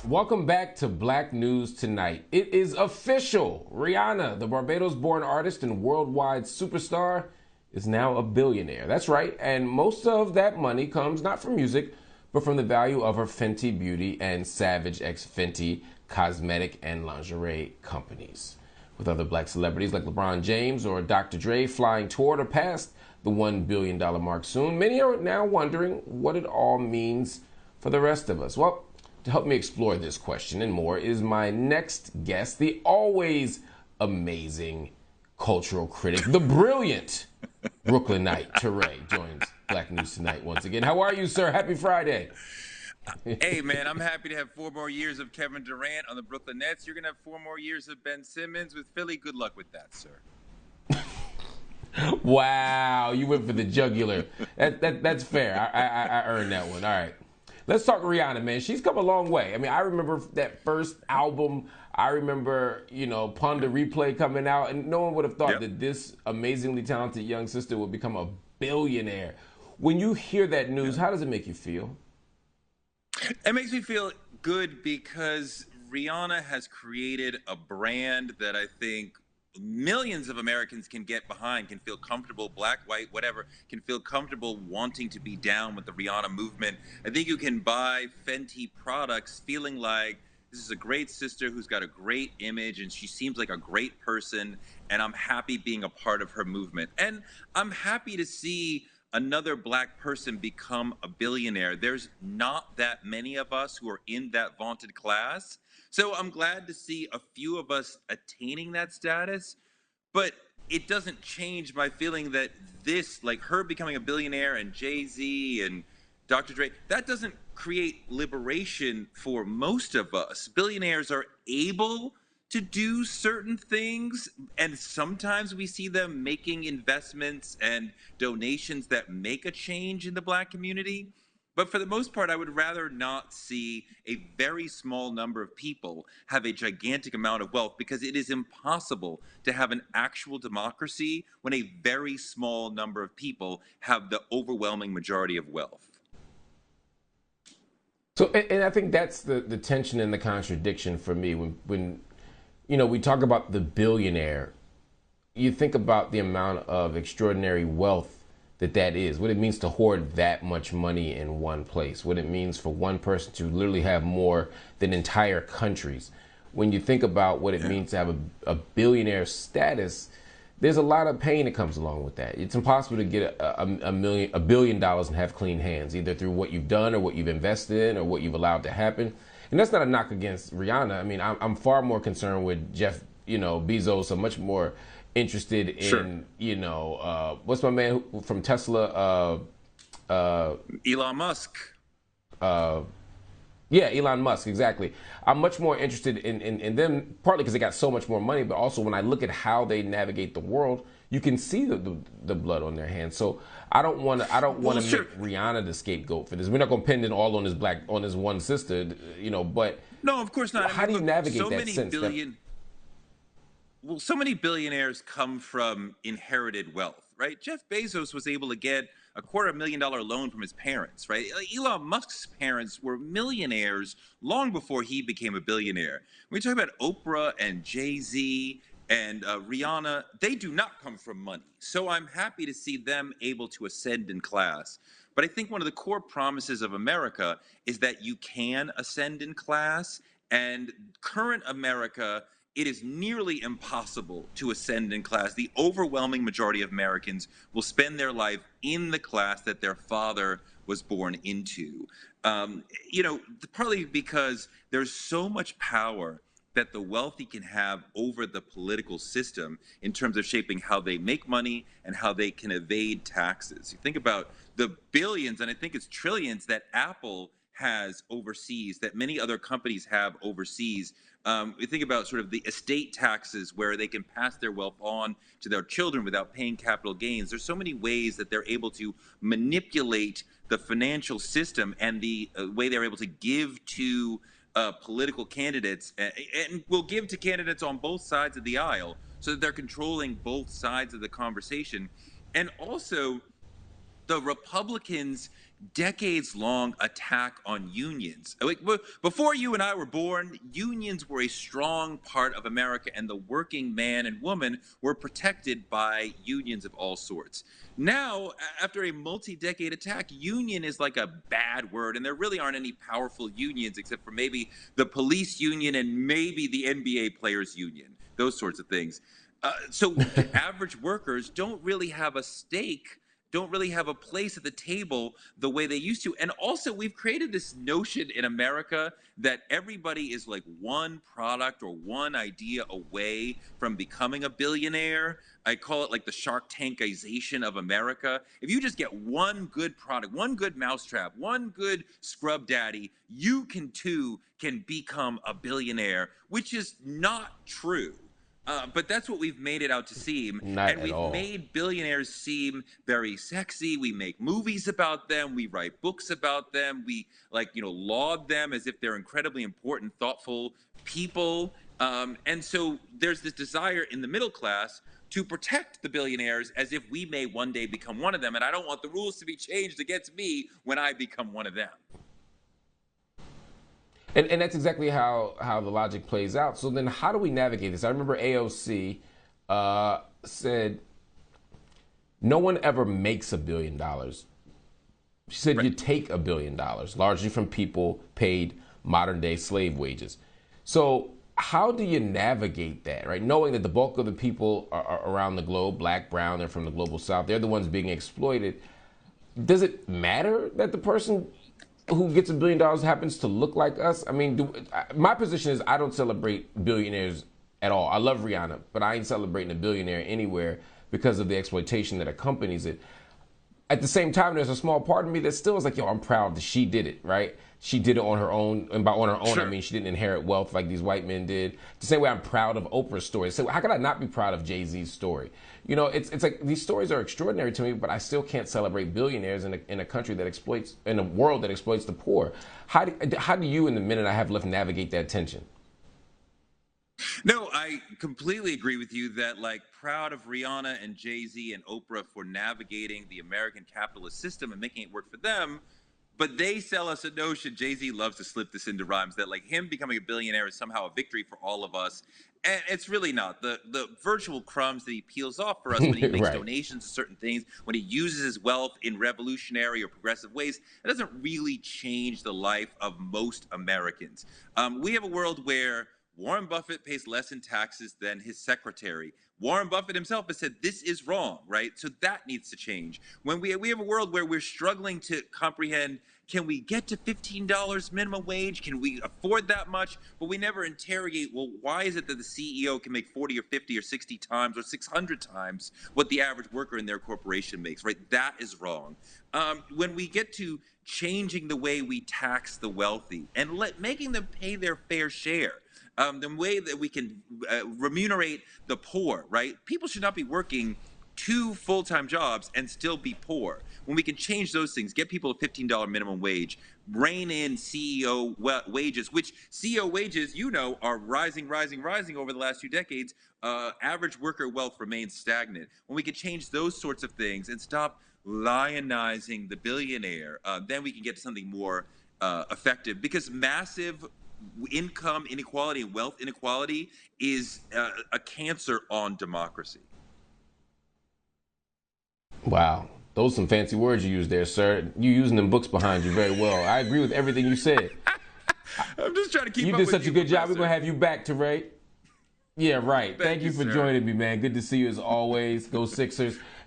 Welcome back to Black News Tonight. It is official. Rihanna, the Barbados-born artist and worldwide superstar, is now a billionaire. That's right. And most of that money comes not from music, but from the value of her Fenty Beauty and Savage X Fenty cosmetic and lingerie companies. With other black celebrities like LeBron James or Dr. Dre flying toward or past the $1 billion mark soon, many are now wondering what it all means for the rest of us. Well, to help me explore this question and more is my next guest, the always amazing cultural critic, the brilliant Brooklynite Touré joins Black News Tonight once again. How are you, sir? Happy Friday. Hey, man, I'm happy to have 4 more years of Kevin Durant on the Brooklyn Nets. You're going to have 4 more years of Ben Simmons with Philly. Good luck with that, sir. Wow, you went for the jugular. That's fair. I earned that one. All right. Let's talk Rihanna, man. She's come a long way. I mean, I remember that first album. I remember, Ponder Replay coming out, and no one would have thought that this amazingly talented young sister would become a billionaire. When you hear that news, how does it make you feel? It makes me feel good because Rihanna has created a brand that I think millions of Americans can get behind, can feel comfortable, black, white, whatever, can feel comfortable wanting to be down with the Rihanna movement. I think you can buy Fenty products feeling like this is a great sister who's got a great image and she seems like a great person, and I'm happy being a part of her movement. And I'm happy to see another black person become a billionaire. There's not that many of us who are in that vaunted class. So I'm glad to see a few of us attaining that status, but it doesn't change my feeling that this, like her becoming a billionaire and Jay-Z and Dr. Dre, that doesn't create liberation for most of us. Billionaires are able to do certain things, and sometimes we see them making investments and donations that make a change in the black community. But for the most part, I would rather not see a very small number of people have a gigantic amount of wealth, because it is impossible to have an actual democracy when a very small number of people have the overwhelming majority of wealth. So, and I think that's the tension and the contradiction for me when we talk about the billionaire. You think about the amount of extraordinary wealth that is, what it means to hoard that much money in one place, what it means for one person to literally have more than entire countries. When you think about what it means to have a billionaire status, there's a lot of pain that comes along with that. It's impossible to get $1 billion and have clean hands, either through what you've done or what you've invested in or what you've allowed to happen. And that's not a knock against Rihanna. I mean, I'm far more concerned with Jeff, Bezos. I'm much more interested in, what's my man from Tesla? Elon Musk. Yeah, Elon Musk, exactly. I'm much more interested in them, partly because they got so much more money, but also when I look at how they navigate the world, you can see the blood on their hands. So I don't want to make Rihanna the scapegoat for this. We're not going to pin it all on this one sister, But no, of course not. How do you navigate so that many sense? Well, so many billionaires come from inherited wealth, right? Jeff Bezos was able to get a $250,000 loan from his parents, right? Elon Musk's parents were millionaires long before he became a billionaire. When we talk about Oprah and Jay-Z and Rihanna, they do not come from money. So I'm happy to see them able to ascend in class. But I think one of the core promises of America is that you can ascend in class, and current America, it is nearly impossible to ascend in class. The overwhelming majority of Americans will spend their life in the class that their father was born into. Partly because there's so much power that the wealthy can have over the political system in terms of shaping how they make money and how they can evade taxes. You think about the billions, and I think it's trillions, that Apple has overseas, that many other companies have overseas. We think about sort of the estate taxes where they can pass their wealth on to their children without paying capital gains. There's so many ways that they're able to manipulate the financial system and the way they're able to give to political candidates, and will give to candidates on both sides of the aisle, so that they're controlling both sides of the conversation. And also, the Republicans decades-long attack on unions. Like, before you and I were born, unions were a strong part of America, and the working man and woman were protected by unions of all sorts. Now, after a multi-decade attack, union is like a bad word, and there really aren't any powerful unions except for maybe the police union and maybe the NBA players union, those sorts of things. So average workers don't really have a stake, don't really have a place at the table the way they used to. And also, we've created this notion in America that everybody is like one product or one idea away from becoming a billionaire. I call it like the Shark Tankization of America. If you just get one good product, one good mousetrap, one good scrub daddy, you too can become a billionaire, which is not true. But that's what we've made it out to seem. Not and at we've all. made billionaires seem very sexy. We make movies about them. We write books about them. We laud them as if they're incredibly important, thoughtful people. And so there's this desire in the middle class to protect the billionaires as if we may one day become one of them. And I don't want the rules to be changed against me when I become one of them. And that's exactly how the logic plays out. So then how do we navigate this? I remember AOC said, no one ever makes $1 billion. She said, you take $1 billion, largely from people paid modern day slave wages. So how do you navigate that, right? Knowing that the bulk of the people are around the globe, black, brown, they're from the global south, they're the ones being exploited. Does it matter that the person who gets $1 billion happens to look like us? I mean, my position is I don't celebrate billionaires at all. I love Rihanna, but I ain't celebrating a billionaire anywhere because of the exploitation that accompanies it. At the same time, there's a small part of me that still is like, yo, I'm proud that she did it, right? She did it on her own, and by on her own, sure. I mean she didn't inherit wealth like these white men did. The same way I'm proud of Oprah's story. So how could I not be proud of Jay-Z's story? You know, it's like these stories are extraordinary to me, but I still can't celebrate billionaires in a country that exploits, in a world that exploits the poor. How do you, in the minute I have left, navigate that tension? No, I completely agree with you that, like, proud of Rihanna and Jay-Z and Oprah for navigating the American capitalist system and making it work for them. But they sell us a notion, Jay-Z loves to slip this into rhymes, that like him becoming a billionaire is somehow a victory for all of us. And it's really not. The virtual crumbs that he peels off for us when he makes right. donations to certain things, when he uses his wealth in revolutionary or progressive ways, it doesn't really change the life of most Americans. We have a world where Warren Buffett pays less in taxes than his secretary. Warren Buffett himself has said this is wrong, right? So that needs to change. When we have a world where we're struggling to comprehend, can we get to $15 minimum wage? Can we afford that much? But we never interrogate, well, why is it that the CEO can make 40 or 50 or 60 times or 600 times what the average worker in their corporation makes, right? That is wrong. When we get to changing the way we tax the wealthy and making them pay their fair share, the way that we can remunerate the poor, right? People should not be working 2 full-time jobs and still be poor. When we can change those things, get people a $15 minimum wage, rein in CEO wages, which CEO wages, are rising over the last few decades. Average worker wealth remains stagnant. When we can change those sorts of things and stop lionizing the billionaire, then we can get to something more effective, because massive income inequality and wealth inequality is a cancer on democracy. Wow. Those are some fancy words you used there, sir. You using them books behind you very well. I agree with everything you said. I'm just trying to keep up with you. You did such a good job. We're going to have you back, Touré. Yeah, right. Thank you for joining me, man. Good to see you as always. Go Sixers.